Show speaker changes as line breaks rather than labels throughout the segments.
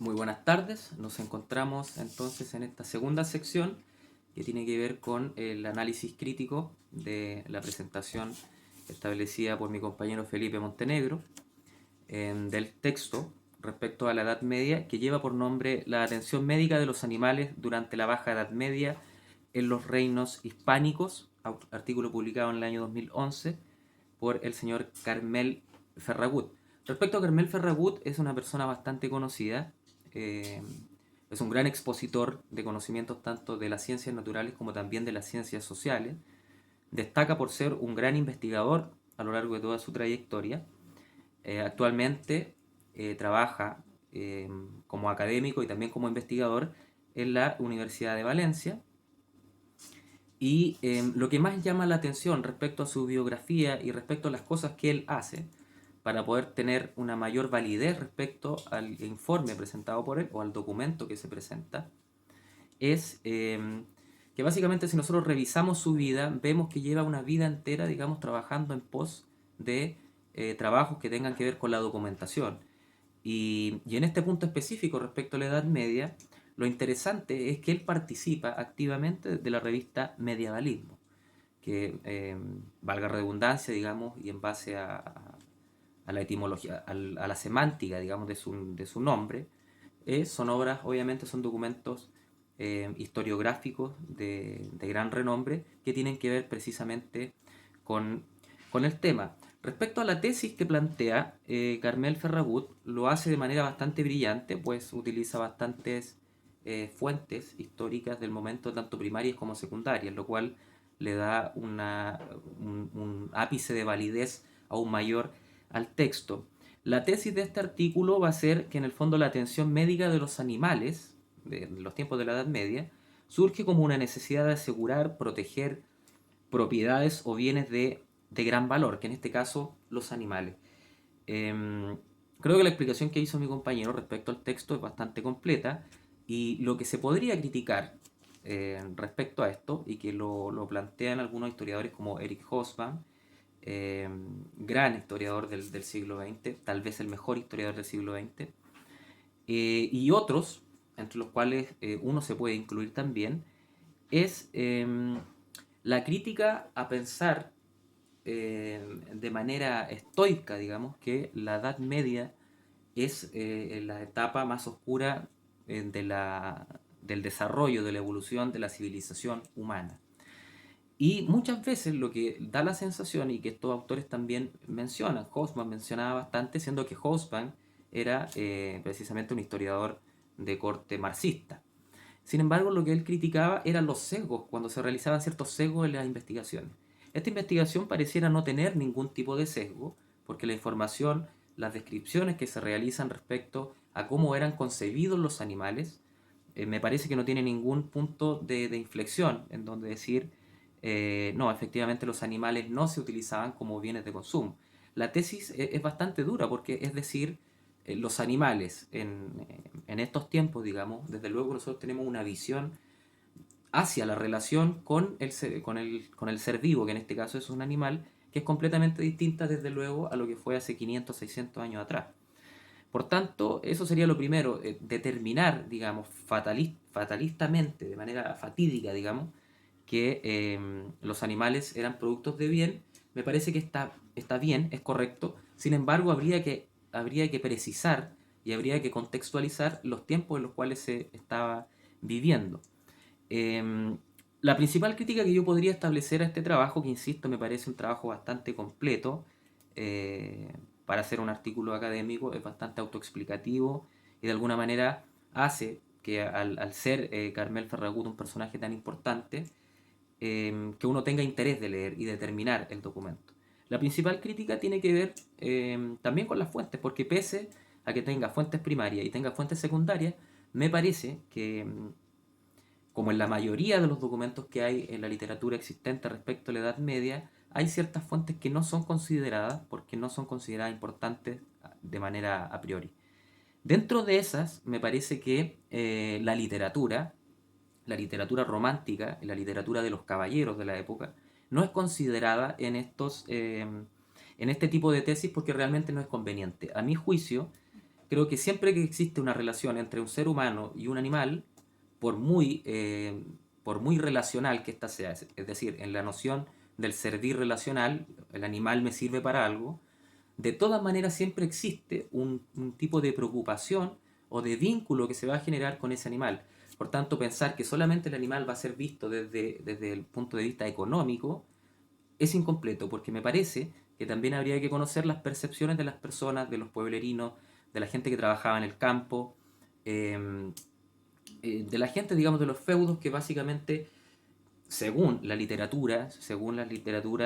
Muy buenas tardes, nos encontramos entonces en esta segunda sección que tiene que ver con el análisis crítico de la presentación establecida por mi compañero Felipe Montenegro del texto respecto a la Edad Media que lleva por nombre La atención médica de los animales durante la Baja Edad Media en los reinos hispánicos, artículo publicado en el año 2011 por el señor Carmel Ferragut. Respecto a Carmel Ferragut, es una persona bastante conocida, eh, es un gran expositor de conocimientos tanto de las ciencias naturales como también de las ciencias sociales. Destaca por ser un gran investigador a lo largo de toda su trayectoria. Actualmente trabaja como académico y también como investigador en la Universidad de Valencia. Y lo que más llama la atención respecto a su biografía y respecto a las cosas que él hace para poder tener una mayor validez respecto al informe presentado por él o al documento que se presenta, es que básicamente si nosotros revisamos su vida, vemos que lleva una vida entera, digamos, trabajando en pos de trabajos que tengan que ver con la documentación. Y en este punto específico respecto a la Edad Media, lo interesante es que él participa activamente de la revista Medievalismo, que valga redundancia, digamos, y en base a la etimología, a la semántica, digamos, de su nombre, son obras, obviamente son documentos historiográficos de gran renombre que tienen que ver precisamente con, con el tema. Respecto a la tesis que plantea Carmel Ferragut, lo hace de manera bastante brillante, pues utiliza bastantes fuentes históricas del momento, tanto primarias como secundarias, lo cual le da un ápice de validez aún mayor al texto. La tesis de este artículo va a ser que en el fondo la atención médica de los animales, de los tiempos de la Edad Media, surge como una necesidad de asegurar, proteger propiedades o bienes de gran valor, que en este caso los animales. Creo que la explicación que hizo mi compañero respecto al texto es bastante completa y lo que se podría criticar respecto a esto y que lo plantean algunos historiadores como Eric Hobsbawm, eh, gran historiador del siglo XX, tal vez el mejor historiador del siglo XX, y otros, entre los cuales uno se puede incluir también, es la crítica a pensar de manera estoica, digamos, que la Edad Media es la etapa más oscura del desarrollo, de la evolución de la civilización humana. Y muchas veces lo que da la sensación, y que estos autores también mencionan, Hobsbawm mencionaba bastante, siendo que Hobsbawm era precisamente un historiador de corte marxista. Sin embargo, lo que él criticaba eran los sesgos, cuando se realizaban ciertos sesgos en las investigaciones. Esta investigación pareciera no tener ningún tipo de sesgo, porque la información, las descripciones que se realizan respecto a cómo eran concebidos los animales, me parece que no tiene ningún punto de inflexión en donde decir, no, efectivamente los animales no se utilizaban como bienes de consumo. La tesis es bastante dura porque es decir, los animales en estos tiempos, digamos, desde luego nosotros tenemos una visión hacia la relación con el ser vivo, que en este caso es un animal, que es completamente distinta desde luego a lo que fue hace 500, 600 años atrás. Por tanto, eso sería lo primero, determinar, digamos, fatalistamente, de manera fatídica, digamos, que los animales eran productos de bien, me parece que está bien, es correcto. Sin embargo, habría que precisar y habría que contextualizar los tiempos en los cuales se estaba viviendo. Eh, la principal crítica que yo podría establecer a este trabajo, que insisto, me parece un trabajo bastante completo, eh, para hacer un artículo académico, es bastante autoexplicativo y de alguna manera hace que al ser Carmel Ferragut un personaje tan importante, que uno tenga interés de leer y de terminar el documento. La principal crítica tiene que ver también con las fuentes, porque pese a que tenga fuentes primarias y tenga fuentes secundarias, me parece que como en la mayoría de los documentos que hay en la literatura existente respecto a la Edad Media, hay ciertas fuentes que no son consideradas porque no son consideradas importantes de manera a priori. Dentro de esas, me parece que la literatura romántica, la literatura de los caballeros de la época, no es considerada en este tipo de tesis porque realmente no es conveniente. A mi juicio, creo que siempre que existe una relación entre un ser humano y un animal, por muy, por muy relacional que ésta sea, es decir, en la noción del servir relacional, el animal me sirve para algo, de todas maneras siempre existe un tipo de preocupación o de vínculo que se va a generar con ese animal. Por tanto, pensar que solamente el animal va a ser visto desde el punto de vista económico es incompleto, porque me parece que también habría que conocer las percepciones de las personas, de los pueblerinos, de la gente que trabajaba en el campo, eh, de la gente, digamos, de los feudos que básicamente, según la literatura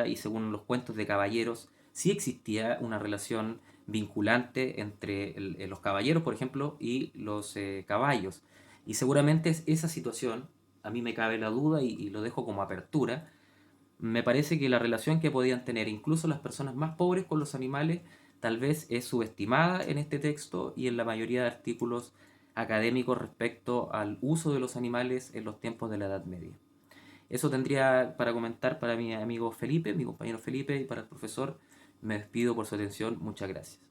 y según los cuentos de caballeros, sí existía una relación vinculante entre los caballeros, por ejemplo, y los caballos. Y seguramente esa situación, a mí me cabe la duda y lo dejo como apertura, me parece que la relación que podían tener incluso las personas más pobres con los animales tal vez es subestimada en este texto y en la mayoría de artículos académicos respecto al uso de los animales en los tiempos de la Edad Media. Eso tendría para comentar para mi amigo Felipe, mi compañero Felipe, y para el profesor. Me despido por su atención. Muchas gracias.